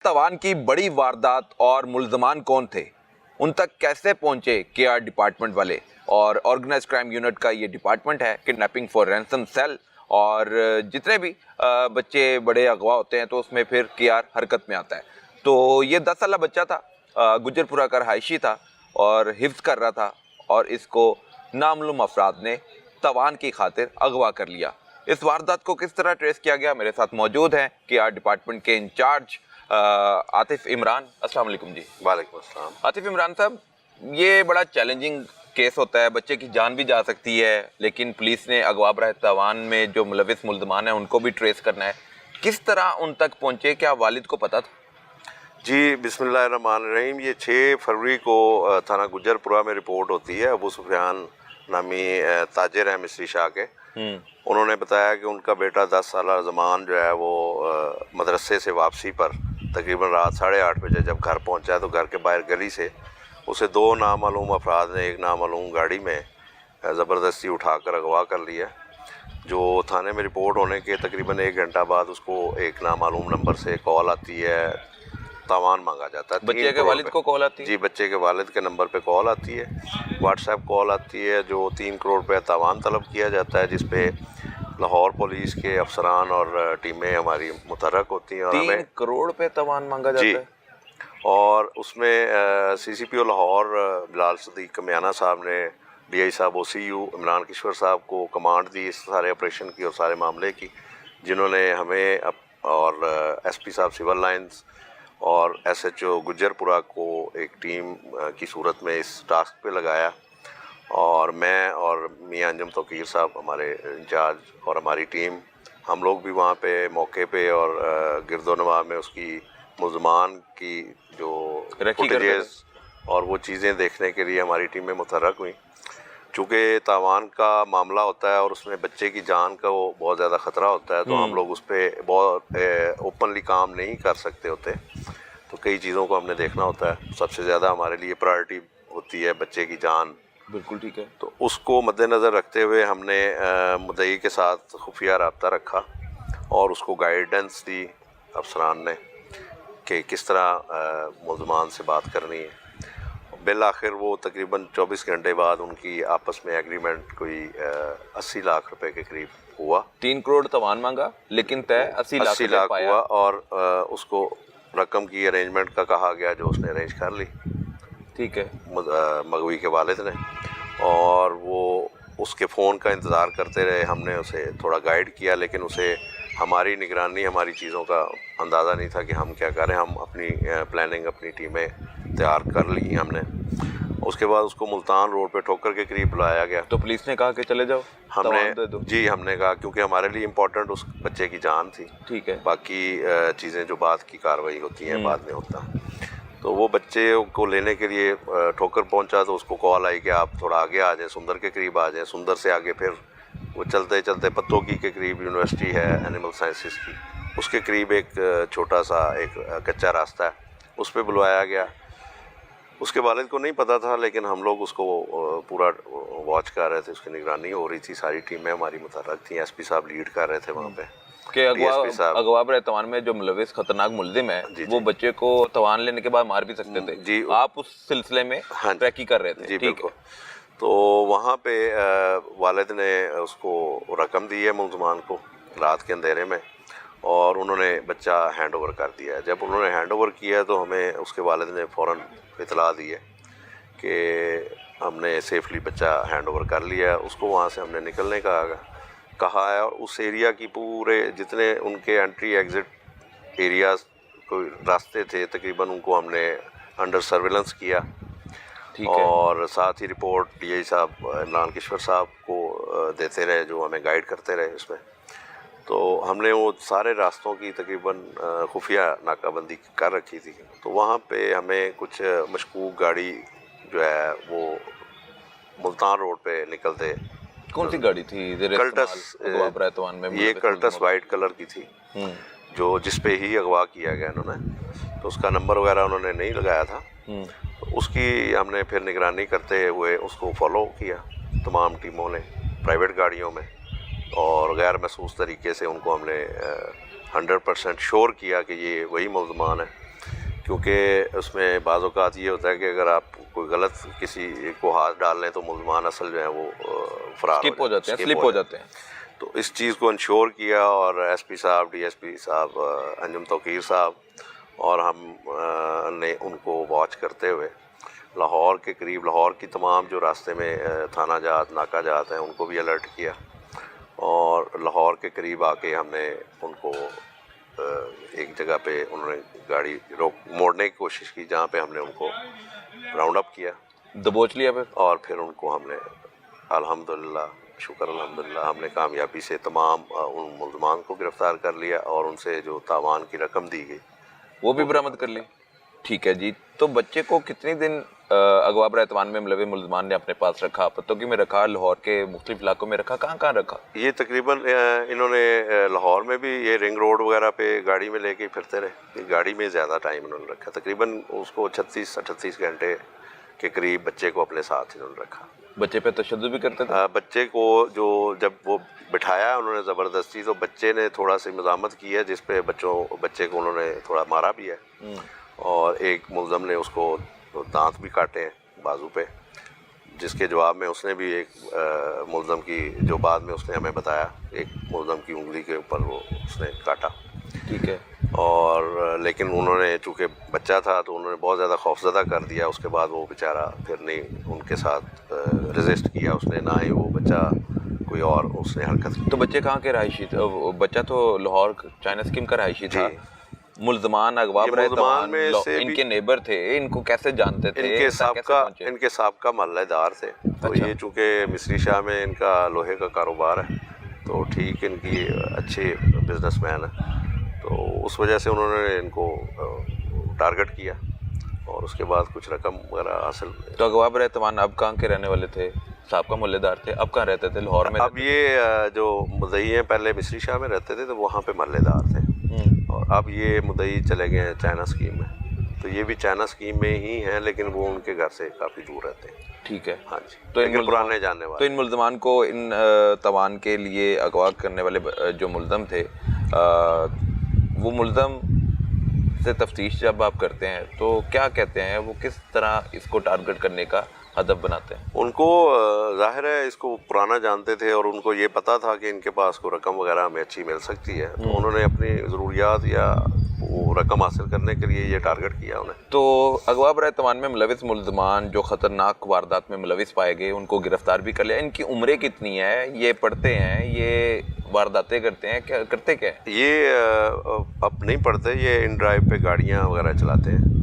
तवान की बड़ी वारदात और मुल्ज़मान कौन थे, उन तक कैसे पहुंचे केआर डिपार्टमेंट वाले। और ऑर्गेनाइज क्राइम यूनिट का ये डिपार्टमेंट है, किडनैपिंग फॉर रैंसम सेल। और जितने भी बच्चे बड़े अगवा होते हैं तो उसमें फिर केआर हरकत में आता है। तो ये 10 साल बच्चा था, गुजरपुरा का रहायशी था और हिफ्ज़ कर रहा था, और इसको नामालूम अफराद ने तवान की खातिर अगवा कर लिया। इस वारदात को किस तरह ट्रेस किया गया, मेरे साथ मौजूद हैं केआर डिपार्टमेंट के इंचार्ज आतिफ इमरान। अस्सलाम वालेकुम जी। वालेकुम अस्सलाम। आतिफ इमरान साहब, ये बड़ा चैलेंजिंग केस होता है, बच्चे की जान भी जा सकती है, लेकिन पुलिस ने अगवा बरह तवान में जो मुलविस मुल्ज़मान हैं उनको भी ट्रेस करना है। किस तरह उन तक पहुंचे, क्या वालिद को पता था? जी बिस्मिल्लाहिर्रहमानिर्रहीम। ये 6 फरवरी को थाना गुजरपुरा में रिपोर्ट होती है अबू सुफियान नामी ताजिर है मिस्री शाह के। उन्होंने बताया कि उनका बेटा 10 साल ज़मान जो है वो मदरसे से वापसी पर तकरीबन रात 8:30 बजे जब घर पहुंचा तो घर के बाहर गली से उसे 2 नामालूम अफराद ने एक नामालूम गाड़ी में ज़बरदस्ती उठाकर अगवा कर लिया। जो थाने में रिपोर्ट होने के तकरीबन 1 घंटा बाद उसको एक नामालूम नंबर से कॉल आती है, तावान मांगा जाता है। बच्चे के वालिद को कॉल आती है? जी, बच्चे के वालिद के नंबर पे कॉल आती है, व्हाट्सएप कॉल आती है, जो 3 करोड़ रुपये तावान तलब किया जाता है, जिस पे लाहौर पुलिस के अफसरान और टीमें हमारी मुतहरक होती हैं। और 3 करोड़ रुपये तावान मांगा जाता है? और उसमें CCPO लाहौर बिलाल सदीक कमियाना साहब ने DI साहब OCU इमरान किश्वर साहब को कमांड दी इस सारे ऑपरेशन की और सारे मामले की, जिन्होंने हमें और SP साहब सिविल लाइंस और SHO गुजरपुरा को एक टीम की सूरत में इस टास्क पे लगाया। और मैं और मियां अंजम तौकीर साहब हमारे इंचार्ज और हमारी टीम, हम लोग भी वहाँ पे मौके पे और गिरदोनवा में उसकी मुल्ज़मान की जो फुटेजेस और वो चीज़ें देखने के लिए हमारी टीमें मुतहरक हुई। चूँकि तावान का मामला होता है और उसमें बच्चे की जान का वो बहुत ज़्यादा ख़तरा होता है, तो हम लोग उस पर बहुत ओपनली काम नहीं कर सकते होते, तो कई चीज़ों को हमने देखना होता है। सबसे ज़्यादा हमारे लिए प्रायोरिटी होती है बच्चे की जान। बिल्कुल ठीक है। तो उसको मद्देनज़र रखते हुए हमने मुद्दई के साथ खुफिया रब्ता रखा और उसको गाइडेंस दी अफसरान ने कि किस तरह मुल्ज़मान से बात करनी है। बिल आखिर वो तकरीबन 24 घंटे बाद उनकी आपस में एग्रीमेंट कोई 80 लाख रुपए के करीब हुआ। 3 करोड़ तवान मांगा, लेकिन तय 80 लाख हुआ और उसको रकम की अरेंजमेंट का कहा गया, जो उसने अरेंज कर ली। ठीक है। मगवी के वालिद ने, और वो उसके फ़ोन का इंतज़ार करते रहे। हमने उसे थोड़ा गाइड किया, लेकिन उसे हमारी निगरानी, हमारी चीज़ों का अंदाज़ा नहीं था कि हम क्या करें। हम अपनी प्लानिंग, अपनी टीमें तैयार कर ली हमने। उसके बाद उसको मुल्तान रोड पे ठोकर के करीब बुलाया गया। तो पुलिस ने कहा कि चले जाओ, हमने कहा, क्योंकि हमारे लिए इम्पोर्टेंट उस बच्चे की जान थी। ठीक है। बाकी चीज़ें जो बाद की कार्रवाई होती हैं बाद में होता है। तो वो बच्चे को लेने के लिए ठोकर पहुंचा, तो उसको कॉल आई कि आप थोड़ा आगे आ जाएं, सुंदर के करीब आ जाएं। सुंदर से आगे फिर वो चलते चलते पत्तोकी के करीब यूनिवर्सिटी है एनिमल साइंसेस की, उसके करीब एक छोटा सा एक कच्चा रास्ता है, उस पर बुलवाया गया। उसके वालिद को नहीं पता था, लेकिन हम लोग उसको पूरा वॉच कर रहे थे, उसकी निगरानी हो रही थी। सारी टीमें हमारी मुतहरक थी, SP साहब लीड कर रहे थे वहाँ पे कि अगवा बरह तवान में जो मुलविस खतरनाक मुल्जिम है वो बच्चे को तवान लेने के बाद मार भी सकते थे। जी, आप उस सिलसिले में ट्रैकी कर रहे थे? जी बिल्कुल। तो वहाँ पे वालिद ने उसको रकम दी है मुल्ज़मान को रात के अंधेरे में, और उन्होंने बच्चा हैंड ओवर कर दिया है। जब उन्होंने हैंड ओवर किया तो हमें उसके वालिद ने फ़ौरन इतला दी है कि हमने सेफली बच्चा हैंड ओवर कर लिया है। उसको वहाँ से हमने निकलने का कहा है, और उस एरिया की पूरे जितने उनके एंट्री एग्ज़िट एरियाज़ कोई रास्ते थे तकरीबन उनको हमने अंडर सर्विलेंस किया। और साथ ही रिपोर्ट DI साहब इमरान किश्वर साहब को देते रहे, जो हमें गाइड करते रहे इसमें। तो हमने वो सारे रास्तों की तकरीबन खुफिया नाकाबंदी कर रखी थी। तो वहाँ पे हमें कुछ मशकूक गाड़ी जो है वो मुल्तान रोड पे निकलते। कौन सी गाड़ी थी? कल्टस, ये कल्टस वाइट कलर की थी, जो जिस पे ही अगवा किया गया इन्होंने। तो उसका नंबर वगैरह उन्होंने नहीं लगाया था। तो उसकी हमने फिर निगरानी करते हुए उसको फॉलो किया तमाम टीमों ने प्राइवेट गाड़ियों में, और गैर महसूस तरीके से उनको हमने 100% श्योर किया कि ये वही मुल्ज़मान है। کیونکہ اس میں بعض اوقات یہ ہوتا ہے کہ اگر آپ کوئی غلط کسی کو ہاتھ ڈال لیں تو ملزمان اصل جو ہیں وہ فرار اسکپ ہو جاتے ہیں، سلپ ہو جاتے ہیں. تو اس چیز کو انشور کیا، اور ایس پی صاحب، ڈی ایس پی صاحب انجم توقیر صاحب اور ہم نے ان کو واچ کرتے ہوئے لاہور کے قریب، لاہور کی تمام جو راستے میں تھانہ جات، ناکہ جات ہیں، ان کو بھی الرٹ کیا، اور لاہور کے قریب آ کے ہم نے ان کو ایک جگہ پہ انہوں نے گاڑی موڑنے کی کوشش کی، جہاں پہ ہم نے ان کو راؤنڈ اپ کیا، دبوچ لیا پھر. اور پھر ان کو ہم نے الحمدللہ، شکر الحمدللہ، ہم نے کامیابی سے تمام ان ملزمان کو گرفتار کر لیا، اور ان سے جو تاوان کی رقم دی گئی وہ بھی برآمد کر لی. ٹھیک ہے جی. تو بچے کو کتنی دن اغوا برائے میں ملوث ملزمان نے اپنے پاس رکھا؟ پتوکی میں رکھا، لاہور کے مختلف علاقوں میں رکھا، کہاں کہاں رکھا؟ یہ تقریباً انہوں نے لاہور میں بھی یہ رنگ روڈ وغیرہ پہ گاڑی میں لے کے پھرتے رہے. گاڑی میں زیادہ ٹائم انہوں نے رکھا، تقریباً اس کو 36-38 گھنٹے کے قریب بچے کو اپنے ساتھ انہوں نے رکھا. بچے پہ تشدد بھی کرتے تھے؟ بچے کو جب وہ بٹھایا انہوں نے زبردستی، تو بچے نے تھوڑا سی مزاحمت کی ہے، جس پہ بچے کو انہوں نے تھوڑا مارا بھی ہے، اور ایک ملزم نے اس کو دانت بھی کاٹے ہیں بازو پہ، جس کے جواب میں اس نے بھی ایک ملزم کی، جو بعد میں اس نے ہمیں بتایا، ایک ملزم کی انگلی کے اوپر وہ اس نے کاٹا. ٹھیک ہے. اور لیکن انہوں نے چونکہ بچہ تھا تو انہوں نے بہت زیادہ خوفزدہ کر دیا. اس کے بعد وہ بیچارہ پھر نہیں ان کے ساتھ ریزسٹ کیا اس نے، نہ ہی وہ بچہ کوئی اور اس نے حرکت کی. تو بچے کہاں کے رہائشی تھے؟ بچہ تو لاہور چائنا اسکیم کا رہائشی تھا. ملزمان اغوا برائے میں سے ان کے نیبر تھے، ان کو کیسے جانتے تھے؟ ان کے سابقہ محلہ دار تھے. تو یہ چونکہ مصری شاہ میں ان کا لوہے کا کاروبار ہے، تو ٹھیک ان کی اچھے بزنس مین ہے، تو اس وجہ سے انہوں نے ان کو ٹارگٹ کیا، اور اس کے بعد کچھ رقم وغیرہ حاصل. تو اغوا برائے اب کہاں کے رہنے والے تھے؟ سابقہ محلے دار تھے، اب کہاں رہتے تھے؟ لاہور میں. اب یہ جو مدعی ہیں پہلے مصری شاہ میں رہتے تھے تو وہاں پہ محلے دار تھے، اور اب یہ مدعی چلے گئے ہیں چائنا اسکیم میں. تو یہ بھی چائنا اسکیم میں ہی ہیں، لیکن وہ ان کے گھر سے کافی دور رہتے ہیں. ٹھیک ہے. ہاں جی. تو ان پرانے جاننے والے. تو ان ملزمان کو، ان توان کے لیے اغوا کرنے والے جو ملزم تھے، وہ ملزم سے تفتیش جب آپ کرتے ہیں تو کیا کہتے ہیں؟ وہ کس طرح اس کو ٹارگٹ کرنے کا ہدف بناتے ہیں؟ ان کو ظاہر ہے اس کو پرانا جانتے تھے، اور ان کو یہ پتا تھا کہ ان کے پاس کو رقم وغیرہ ہمیں اچھی مل سکتی ہے، تو انہوں نے اپنی ضروریات یا وہ رقم حاصل کرنے کے لیے یہ ٹارگٹ کیا انہیں. تو اغوا برائے میں ملوث ملزمان جو خطرناک واردات میں ملوث پائے گئے، ان کو گرفتار بھی کر لیا. ان کی عمریں کتنی ہیں؟ یہ پڑھتے ہیں، یہ وارداتیں کرتے ہیں، کیا کرتے کیا ہیں؟ یہ اب نہیں پڑھتے، یہ ان ڈرائیو پہ گاڑیاں وغیرہ چلاتے ہیں.